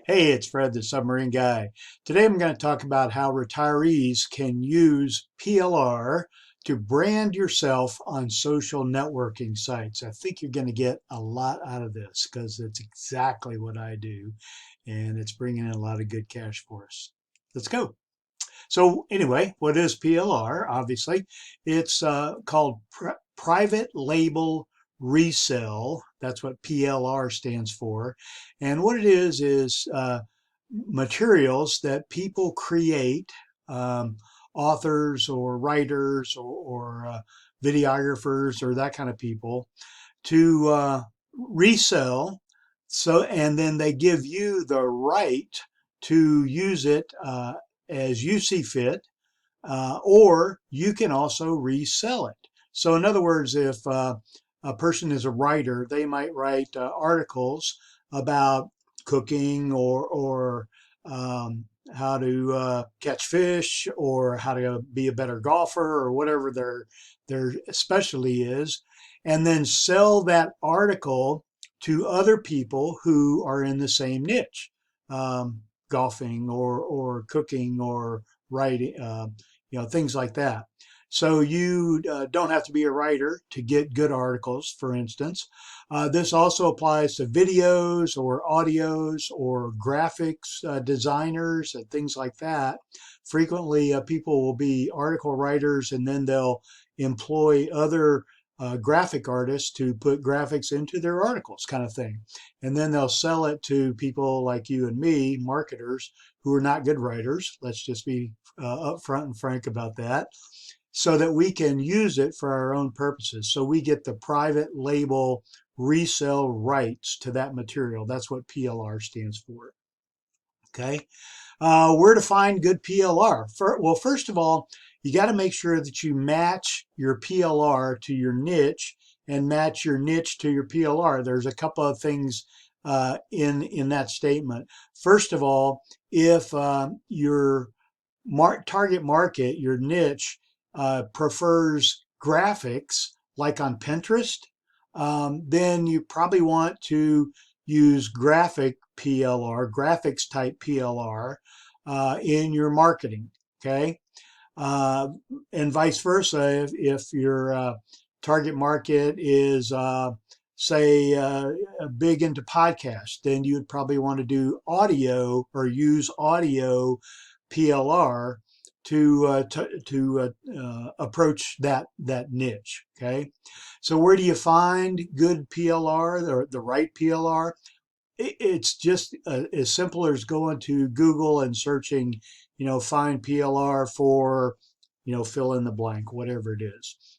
Hey, it's Fred, the submarine guy. Today I'm going to talk about how retirees can use PLR to brand yourself on social networking sites. I think you're going to get a lot out of this because it's exactly what I do, and it's bringing in a lot of good cash for us. Let's go. So anyway, what is PLR? Obviously, it's called Private Label Resell. That's what PLR stands for. And what it is materials that people create, um, authors or writers or videographers or that kind of people to resell. So, and then they give you the right to use it as you see fit, or you can also resell it. So, in other words, if a person is a writer, they might write articles about cooking or how to catch fish or how to be a better golfer or whatever their specialty is, and then sell that article to other people who are in the same niche, golfing or cooking or writing, things like that. So you don't have to be a writer to get good articles, for instance. This also applies to videos or audios or graphics designers and things like that. Frequently, people will be article writers and then they'll employ other graphic artists to put graphics into their articles, kind of thing. And then they'll sell it to people like you and me, marketers, who are not good writers. Let's just be upfront and frank about that, so that we can use it for our own purposes. So we get the private label resale rights to that material. That's what PLR stands for. Okay. Where to find good PLR? Well, first of all, you got to make sure that you match your PLR to your niche and match your niche to your PLR. There's a couple of things in that statement. First of all, if your target market, your niche, prefers graphics, like on Pinterest, then you probably want to use graphic PLR, graphics type PLR, in your marketing. Okay. Uh, and vice versa, if your target market is, say, big into podcasts, then you would probably want to do audio or use audio PLR to approach that niche. Okay, so where do you find good PLR, the right PLR? It's just as simple as going to Google and searching, find PLR for, fill in the blank, whatever it is.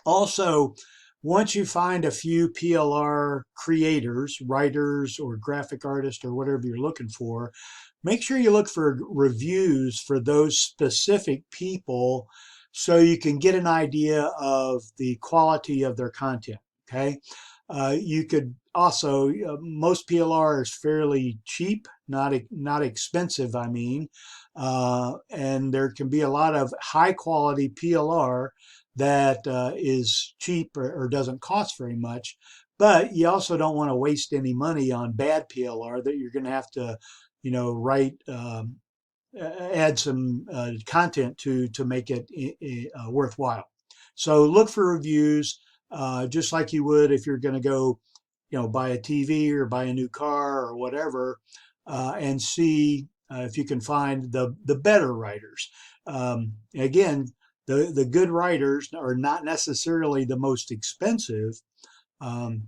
Also, once you find a few PLR creators, writers, or graphic artists, or whatever you're looking for, make sure you look for reviews for those specific people so you can get an idea of the quality of their content. Okay. You could also, most PLR is fairly cheap, not expensive, I mean. And there can be a lot of high quality PLR that is cheap or doesn't cost very much. But you also don't want to waste any money on bad PLR that you're going to have to, write, add some content to make it worthwhile. So look for reviews, just like you would if you're going to go, buy a TV or buy a new car or whatever, and see if you can find the better writers. Again, the good writers are not necessarily the most expensive, um,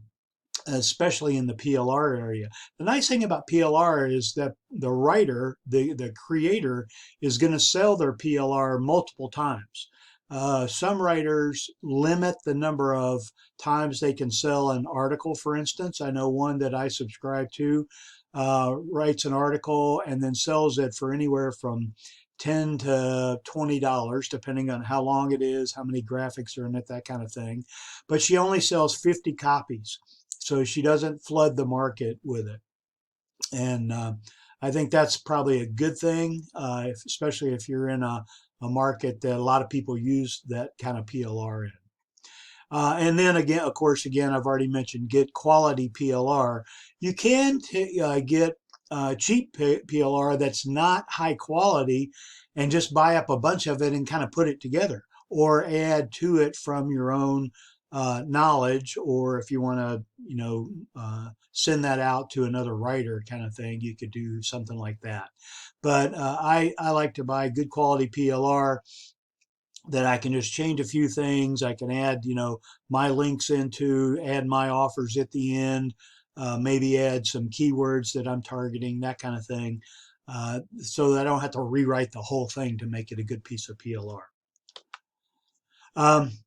especially in the PLR area. The nice thing about PLR is that the writer, the creator, is going to sell their PLR multiple times. Some writers limit the number of times they can sell an article, for instance. I know one that I subscribe to writes an article and then sells it for anywhere from $10 to $20, depending on how long it is, how many graphics are in it, that kind of thing. But she only sells 50 copies, so she doesn't flood the market with it. And I think that's probably a good thing, especially if you're in a market that a lot of people use that kind of PLR in. And then again, of course, again, I've already mentioned get quality PLR. You can get cheap PLR that's not high quality and just buy up a bunch of it and kind of put it together, or add to it from your own knowledge, or if you want to, send that out to another writer kind of thing, you could do something like that. But I like to buy good quality PLR that I can just change a few things. I can add, my links into, add my offers at the end, maybe add some keywords that I'm targeting, that kind of thing, so that I don't have to rewrite the whole thing to make it a good piece of PLR.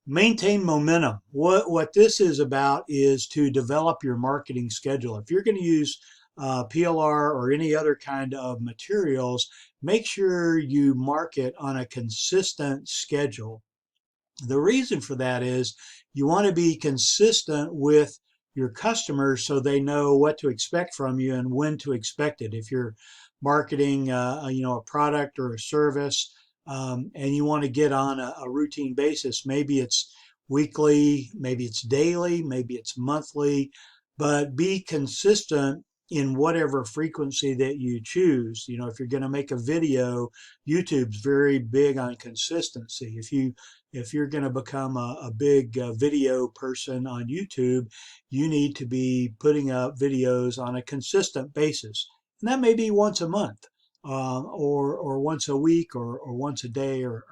Maintain momentum. What this is about is to develop your marketing schedule. If you're going to use PLR or any other kind of materials, make sure you market on a consistent schedule. The reason for that is you want to be consistent with your customers so they know what to expect from you and when to expect it. If you're marketing, a product or a service, and you want to get on a routine basis, maybe it's weekly, maybe it's daily, maybe it's monthly, but be consistent in whatever frequency that you choose. If you're going to make a video, YouTube's very big on consistency. If you're going to become a big video person on YouTube, you need to be putting up videos on a consistent basis. And that may be once a month, or once a week, or once a day, or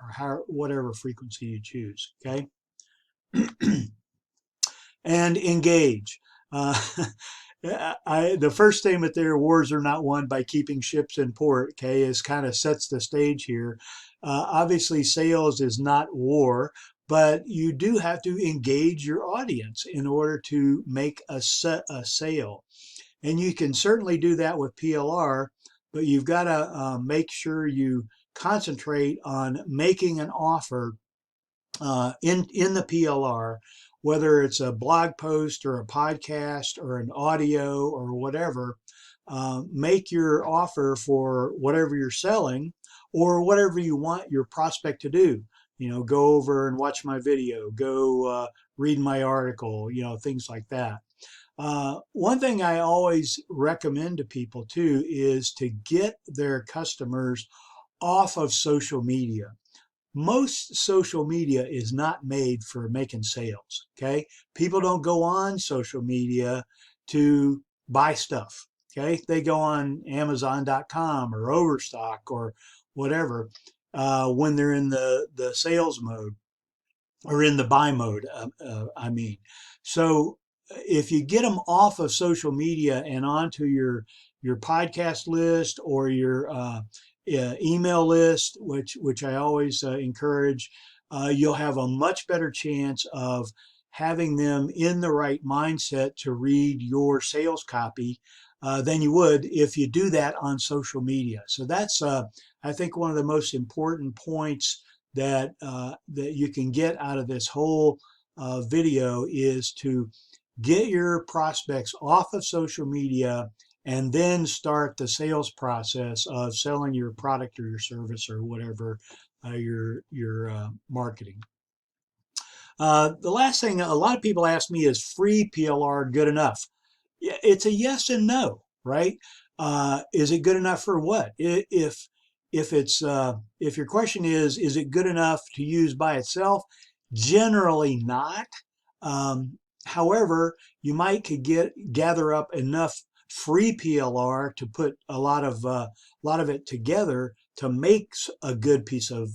whatever frequency you choose. Okay. And engage. Uh, the first statement there, wars are not won by keeping ships in port, okay, is kind of sets the stage here. Obviously, sales is not war, but you do have to engage your audience in order to make a sale. And you can certainly do that with PLR, but you've got to make sure you concentrate on making an offer in the PLR, whether it's a blog post or a podcast or an audio or whatever. Make your offer for whatever you're selling or whatever you want your prospect to do. Go over and watch my video, go read my article, things like that. One thing I always recommend to people too is to get their customers off of social media. Most social media is not made for making sales. Okay. People don't go on social media to buy stuff. Okay. They go on Amazon.com or Overstock or whatever when they're in the sales mode or in the buy mode. So if you get them off of social media and onto your podcast list or your email list, which I always encourage, you'll have a much better chance of having them in the right mindset to read your sales copy than you would if you do that on social media. So that's, I think, one of the most important points that you can get out of this whole video is to get your prospects off of social media and then start the sales process of selling your product or your service or whatever you're marketing. The last thing a lot of people ask me is, free PLR good enough? It's a yes and no, right? Is it good enough for what? If your question is it good enough to use by itself? Generally not. However, you might could gather up enough free PLR to put a lot of it together to make a good piece of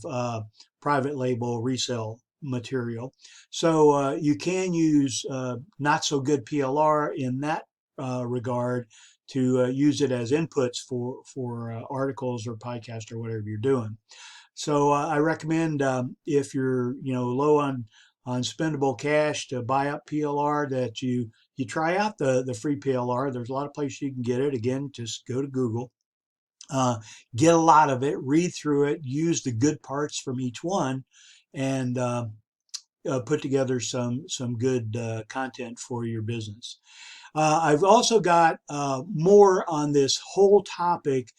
private label resale material. So you can use not so good PLR in that regard to use it as inputs for articles or podcasts or whatever you're doing. So I recommend if you're low on spendable cash to buy up PLR, that you try out the free PLR. There's a lot of places you can get it. Again, just go to Google, get a lot of it, read through it, use the good parts from each one, and put together some good content for your business. I've also got more on this whole topic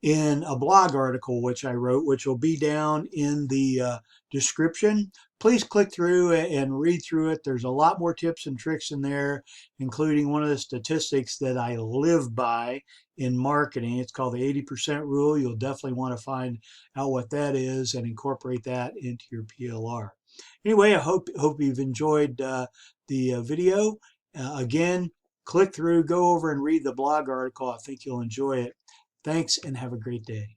in a blog article which I wrote, which will be down in the description. Please click through and read through it. There's a lot more tips and tricks in there, including one of the statistics that I live by in marketing. It's called the 80% rule. You'll definitely want to find out what that is and incorporate that into your PLR. Anyway, I hope you've enjoyed the video. Again, click through, go over and read the blog article. I think you'll enjoy it. Thanks and have a great day.